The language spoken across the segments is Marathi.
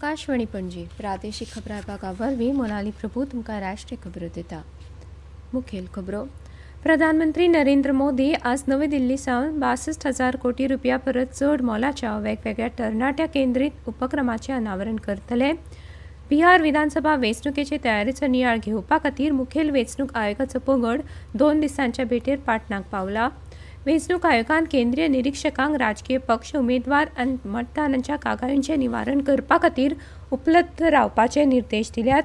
आकाशवाणी पणजी प्रादेशीक खबरां विभागा वरवीं मोनाली प्रभू तुमकां राष्ट्रीय खबरो दिता। मुखेल खबरो। प्रधानमंत्री नरेंद्र मोदी आज नवी दिल्ली सावन 62,000 कोटी रुपया परस चड मोलाच्या वेगवेगळ्या तरणाट्या केंद्रीत उपक्रमांचें अनावरण करतले। बिहार विधानसभा वेंचणुकेचे तयारेचो नियाळ घेवपा खातीर मुखेल वेंचणूक आयोगाचो पंगड 2 दिसांच्या भेटेर पाटणाक पावला। वेंचणूक आयोगान केंद्रीय निरीक्षकांक राजकीय पक्ष उमेदवार आनी मतदारांच्या कागाळींचें निवारण करपा खातीर उपलब्ध रावपाचे निर्देश दिल्यात।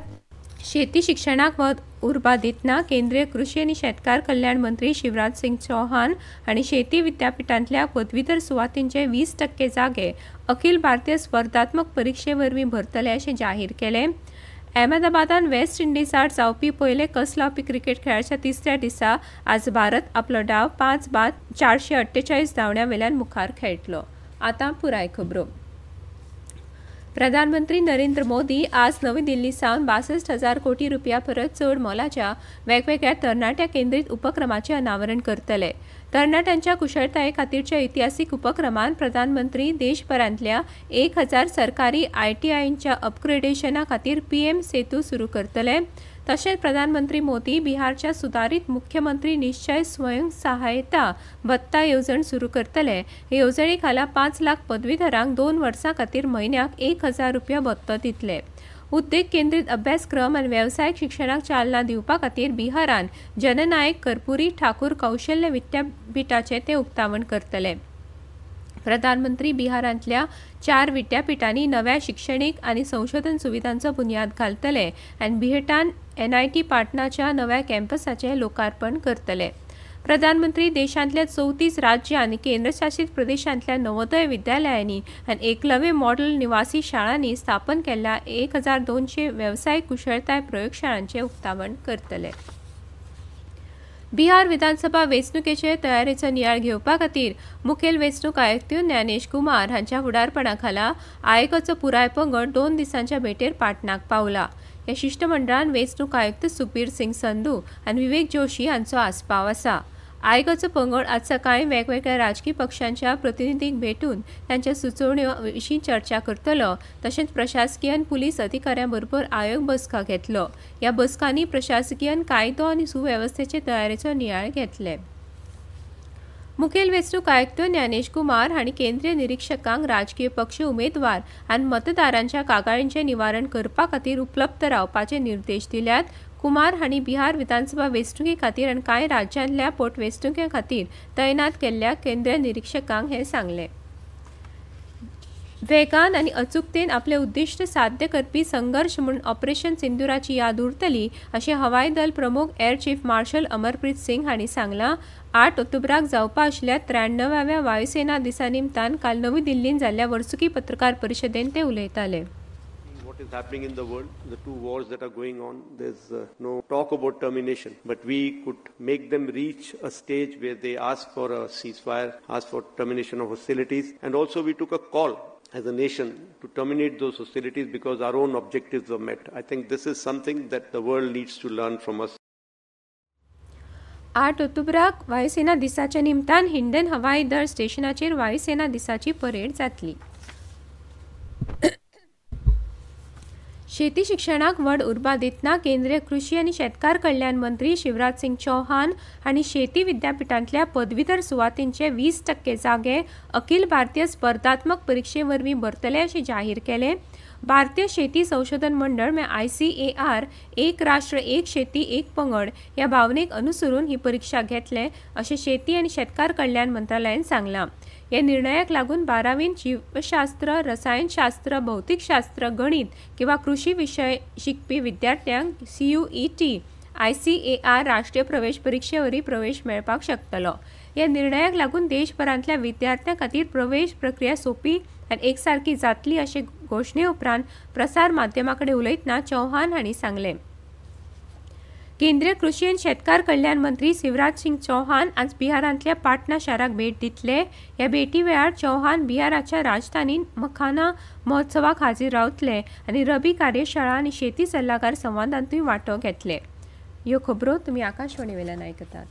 शेती शिक्षणाक उर्बा दितना केंद्रीय कृषी आनी शेतकार कल्याण मंत्री शिवराज सिंग चौहान हांणी शेती विद्यापीठांतल्या पदवीधर सुवातींचे 20% जागे अखिल भारतीय स्पर्धात्मक परिक्षे वरवीं भरतले अशें जाहीर केलें। अहमदाबादान वेस्ट इंडीज आड जावपी पयले कस लावपी क्रिकेट खेळाच्या तिसऱ्या दिसा आज भारत आपलो डाव 5 बाद 448 धांवड्यां वेल्यान मुखार खेळटलो। आतां पुराय खबरो। प्रधानमंत्री नरेंद्र मोदी आज नवी दिल्ली सावन 62,000 कोटी रुपया परस चड मोलाच्या वेगवेगळ्या तरणाट्या केंद्रीत उपक्रमांचें अनावरण करतले। तरणाट्यांच्या कुशळटाये खातीरच्या इतिहासीक उपक्रमान प्रधानमंत्री देशभरांतल्या 1000 सरकारी ITIंच्या अपग्रेडेशना खातीर PM सेतू सुरू करतले। तशेंच प्रधानमंत्री मोदी बिहारच्या सुदारीत मुख्यमंत्री निश्चय स्वयं सहायता भत्ता येवजण सुरू करतले। हे येवजणे खाला 5 लाख पदवीधरांक 2 वर्सां खातीर म्हयन्याक 1,000 रुपया भत्तो दितले। उद्देग केंद्रीत अभ्यासक्रम आनी वेवसायीक शिक्षणाक चालना दिवपा खातीर बिहारान जननायक कर्पुरी ठाकूर कौशल्य विद्यापीठाचें ते उक्तावण करतले। प्रधानमंत्री बिहारांतल्या 4 विद्यापीठांनी नव्या शिक्षणीक आनी संशोधन सुविधांचो बुन्याद घालतले आनी बिहटान NIT पाटणाच्या नव्या कॅम्पसाचें लोकार्पण करतले। प्रधानमंत्री देशांतल्या 34 राज्य आनी केंद्रशासीत प्रदेशांतल्या नवोदय विद्यालयांनी आनी एकलव्य मॉडेल निवासी शाळांनी स्थापन केल्ल्या 1200 वेवसायीक कुशळटाय प्रयोगशाळांचें उक्तावण करतले। बिहार विधानसभा वेंचणुकेचे तयारेचो नियाळ घेवपा खातीर मुखेल वेंचणूक आयुक्त ज्ञानेश कुमार हांच्या फुडारपणा खाला आयोगाचो पुराय पंगड 2 दिसांच्या भेटेर पाटणाक पावला। ह्या शिष्टमंडळान वेंचणूक आयुक्त सुखबीर सिंग संधू आनी विवेक जोशी हांचो आस्पाव आसा। आयोगाचो पंगड आज सकाळी वेगवेगळ्या राजकीय पक्षांच्या प्रतिनिधींक भेटून तांच्या सुचोवण्यो विशीं चर्चा करतलो। तशेंच प्रशासकीय आनी पुलीस अधिकाऱ्यां बरोबर आयोग बसका घेतलो। ह्या बसकांनी प्रशासकीय कायदो आनी सुवेवस्थेचे तयारेचो नियाळ घेतले। मुखेल वेंचणूक आयुक्त ज्ञानेश कुमार हांणी केंद्रीय निरीक्षकांक राजकीय पक्ष उमेदवार आनी मतदारांच्या कागाळींचें निवारण करपा खातीर उपलब्ध रावपाचे निर्देश दिल्यात। कुमार हांणी बिहार विधानसभा वेंचणुके खातीर आनी कांय राज्यांतल्या पोटवेंचणुके खातीर तैनात केल्ल्या केंद्रीय निरीक्षकांक हें सांगलें। वेगान आनी अचूकतेन आपले उद्दिश्ट साध्य करपी संघर्श म्हूण ऑपरेशन सिंदुराची याद उरतली अशें हवाई दल प्रमुख air chief marshal Amarpreet Singh हांणी सांगलां। 8 ऑक्टोबराक जावपा आशिल्ल्या 93व्या वायुसेना दिसा निमतान काल नवी दिल्लींत जाल्ल्या वर्सुकी पत्रकार परिशदेंत ते उलयताले। What is happening in the world, the two wars that are going on, there's no talk about termination, but we could make them reach a stage where they ask for a ceasefire, ask for termination of hostilities, and also we took a call as a nation to terminate those hostilities because our own objectives were met. I think this is something that the world needs to learn from us. 8 ऑक्टोबराक वायुसेना दिसाच्या निमतान हिंडन हवाई दळ स्टेशनाचेर वायुसेना दिसाची परेड जातली। शेती शिक्षणाक व्हड उर्बा दितना केंद्रीय कृषी आनी शेतकार कल्याण मंत्री शिवराज सिंग चौहान हांणी शेती विद्यापीठांतल्या पदवीधर सुवातींचे 20% जागे अखिल भारतीय स्पर्धात्मक परिक्षे वरवीं भरतले अशें जाहीर केलें। भारतीय शेती संशोधन मंडळ ICAR एक राष्ट्र एक शेती एक पंगड ह्या भावनेक अनुसरून ही परीक्षा घेतले अशें शेती आनी शेतकार कल्याण मंत्रालयान सांगलां। ह्या निर्णयाक लागून 12वींत जीवशास्त्र, रसायनशास्त्र, भौतिकशास्त्र, गणित किंवा कृषी विशय शिकपी विद्यार्थ्यांक CUET ICAR राष्ट्रीय प्रवेश परीक्षेवरवीं प्रवेश मेळपाक शकतलो। ह्या निर्णयाक लागून देशभरांतल्या विद्यार्थ्यां खातीर प्रवेश प्रक्रिया सोपी आनी एकसारकी जातली अशें घोशणे उपरांत प्रसार माध्यमांकडेन उलयतना चौहान हांणी सांगलें। केंद्रीय कृषी आनी शेतकार कल्याण मंत्री शिवराज सिंग चौहान आज बिहारांतल्या पाटणा शाराक भेट दितले। ह्या भेटी वेळार चौहान बिहाराच्या राजधानीन मखाना महोत्सवाक हाजीर रावतले आनी रबी कार्यशाळा आनी शेती सल्लागार संवादांतूय वांटो घेतले। ह्यो खबरो तुमी आकाशवाणी वेल्यान आयकतात।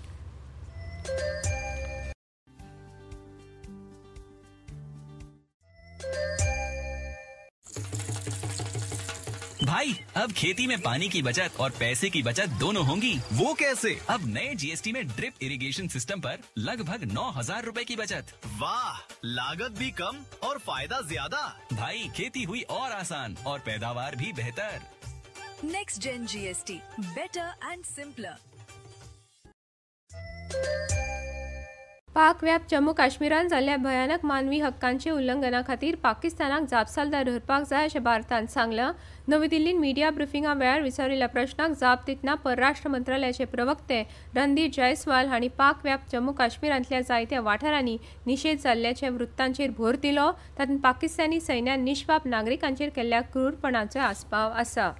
भाई अब खेती में पानी की बचत और पैसे की बचत दोनों होंगी। वो कैसे? अब नए जीएसटी में ड्रिप इरिगेशन सिस्टम पर लगभग 9,000 रुपए की बचत। वाह, लागत भी कम और फायदा ज्यादा। भाई खेती हुई और आसान और पैदावार भी बेहतर। Next gen GST, better and simpler. पाक व्याप्त जम्मू काश्मीरात जाल्ल्या भयानक मानवी हक्कांचे उल्लंघना खातीर पाकिस्तानाक जापसालदार धरपाक जाय अशें भारतान सांगलां। नवी दिल्लींत मिडिया ब्रिफिंगा वेळार विचारिल्ल्या प्रश्नाक जाप दितना परराष्ट्र मंत्रालयाचे प्रवक्ते रणदीप जयस्वाल हांणी पाक व्याप्त जम्मू काश्मीरांतल्या जायत्या वाठारांनी निशेध जाल्ल्याचे वृत्तांचेर भर दिलो। तातूंत पाकिस्तानी सैन्यान निश्पाप नागरिकांचेर केल्ल्या क्रूरपणाचो आस्पाव आसा।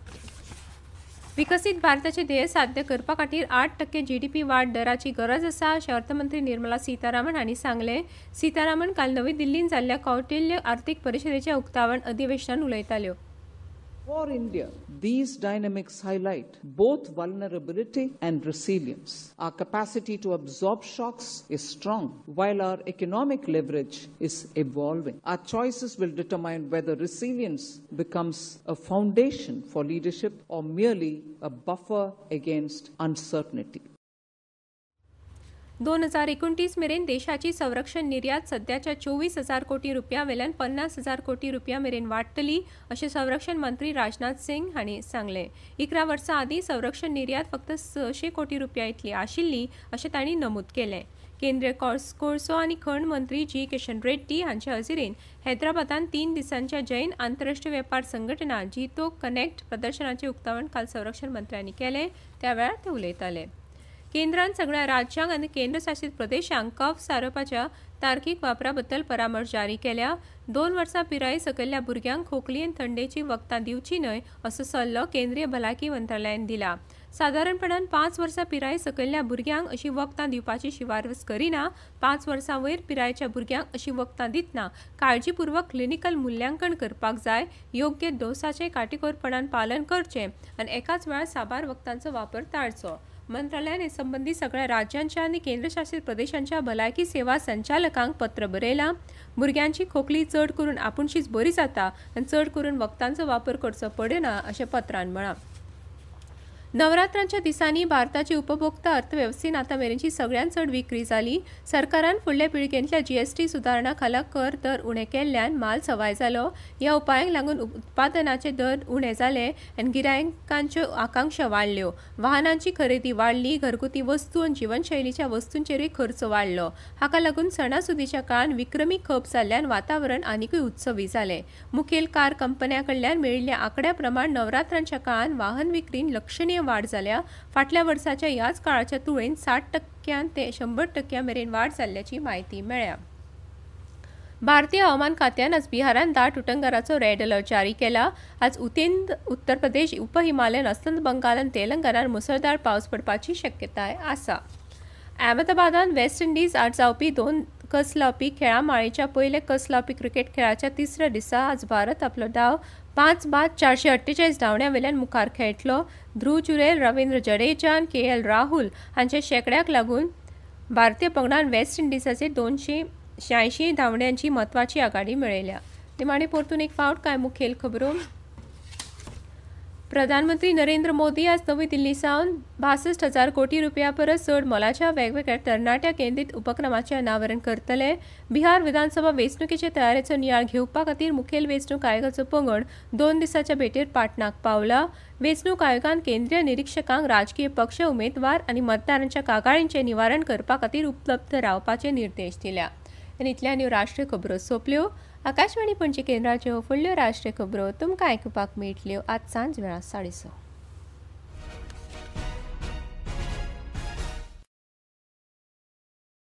विकसीत भारताचे ध्येय साध्य करपा खातीर 8% GDP वाड दराची गरज आसा अशें अर्थमंत्री निर्मला सीतारामन हांणी सांगलें। सीतारामन काल नवी दिल्लींत जाल्ल्या कौटिल्य आर्थीक परिशदेच्या उक्तावण अधिवेशनांत उलयताल्यो। For India, these dynamics highlight both vulnerability and resilience. Our capacity to absorb shocks is strong, while our economic leverage is evolving. Our choices will determine whether resilience becomes a foundation for leadership or merely a buffer against uncertainty. 2029 मेरेन देशाची संरक्षण निर्यात सध्याच्या 24,000 कोटी रुपया वेल्यान 50,000 कोटी रुपया मेरेन वाडटली अशें संरक्षण मंत्री राजनाथ सिंग हांणी सांगलें। 11 वर्सां आदीं संरक्षण निर्यात फक्त 600 कोटी रुपया इतली आशिल्ली अशें तांणी नमूद केलें। केंद्रीय कोळसो आनी खण मंत्री जी किशन रेड्डी हांच्या हजेरीन हैदराबादांत 3 दिसांच्या जैन आंतरराष्ट्रीय वेपार संघटना जीतो कनेक्ट प्रदर्शनाचें उक्तावण काल संरक्षण मंत्र्यांनी केलें। त्या वेळार ते उलयताले। केंद्रान सगळ्या राज्यांक आनी केंद्रशासीत प्रदेशांक कफ सारपाच्या तार्कीक वापराबद्दल परामर्श जारी केल्या। 2 वर्सां पिराये सकयल्ल्या भुरग्यांक खोकली आनी थंडेची वखदां दिवची न्हय असो सल्लो केंद्रीय भलायकी मंत्रालयान दिला। सादारणपणान 5 वर्सां पिराये सकयल्ल्या भुरग्यांक अशी वखदां दिवपाची शिफारस करिना। 5 वर्सां वयर पिरायेच्या भुरग्यांक अशी वखदां दितना काळजीपूर्वक क्लिनिकल मूल्यांकन करपाक जाय, योग्य डोसाचें काटेकोरपणान पालन करचें आनी एकाच वेळार साबार वखदांचो वापर टाळचो। मंत्रालयान हे संबंधी सगळ्या राज्यांच्या आणि केंद्रशासित प्रदेशांच्या भलायकी सेवा संचालकांक पत्र बरयलां। भुरग्यांची खोकली चड करून आपुणशीच बरी जाता आनी चड करून वखदांचो वापर करचो पडना अशें पत्रांत म्हळां। नवरात्रांच्या दिसांनी भारताची उपभोक्ता अर्थवेवस्थेन आतां मेरेनची सगळ्यांत चड विक्री जाली। सरकारान फुडल्या पिळगेंतल्या GST सुदारणा खाला कर दर उणे केल्ल्यान माल सवाय जालो। ह्या उपायांक लागून उत्पादनाचे दर उणे जाले आनी गिरायकांच्यो आकांक्षा वाडल्यो। वाहनांची खरेदी वाडली, घरगुती वस्तू आनी जीवनशैलीच्या वस्तूंचेरूय खर्च वाडलो। हाका लागून सणासुदीच्या काळात विक्रमी खप जाल्ल्यान वातावरण आनीकूय उत्सवी जालें। मुखेल कार कंपन्यां कडल्यान मेळिल्ल्या आंकड्या प्रमाण नवरात्रांच्या काळात वाहन विक्रीन लक्षणीय वाड जाल्या। फाटल्या वर्साच्या ह्याच काळाच्या तुळेन 60% ते 100% मेरेन वाड जाल्ल्याची म्हायती मेळ्ळ्या। भारतीय हवामान खात्यान आज बिहारात दाट उटंगाराचो रेड अलर्ट जारी केला। आज उत्तर प्रदेश, उपहिमालयन, अस्तंत बंगाल आनी तेलंगणात मुसळधार पावस पडपाची शक्यताय आसा। अहमदाबादात वेस्ट इंडीज आड जावपी 2 कस लावपी खेळा माळेच्या पयले कस लावपी क्रिकेट खेळाच्या 3ऱ्या दिसा आज भारत आपलो डाव 5 बाद 448 धांवड्यां वेल्यान मुखार खेळटलो। ध्रुव जुरेल, रवींद्र जडेजा आनी KL राहुल हांच्या शेकड्याक लागून भारतीय पंगडान वेस्ट इंडीजाचेर 286 धांवड्यांची म्हत्वाची आघाडी मेळयल्या। निमाणे परतून एक फावट कांय मुखेल खबरो। प्रधानमंत्री नरेंद्र मोदी आज नवी दिल्ली सावन 62,000 कोटी रुपया परस चड मोलाच्या वेगवेगळ्या तरणाट्या केंद्रीत उपक्रमाचें अनावरण करतले। बिहार विधानसभा वेंचणुकेचे तयारेचो नियाळ घेवपा खातीर मुखेल वेंचणूक आयोगाचो पंगड 2 दिसांच्या भेटेर पाटणाक पावला। वेंचणूक आयोगान केंद्रीय निरीक्षकांक राजकीय पक्ष, उमेदवार आनी मतदारांच्या कागाळींचें निवारण करपा खातीर उपलब्ध रावपाचे निर्देश दिल्या। आनी इतल्यान ह्यो राष्ट्रीय खबरो सोंपल्यो। आकाशवाणी पणजी केंद्राच्यो फुडल्यो राष्ट्रीय खबरो तुमकां आयकुपाक मेळटल्यो आज सांज वेळा 6:30।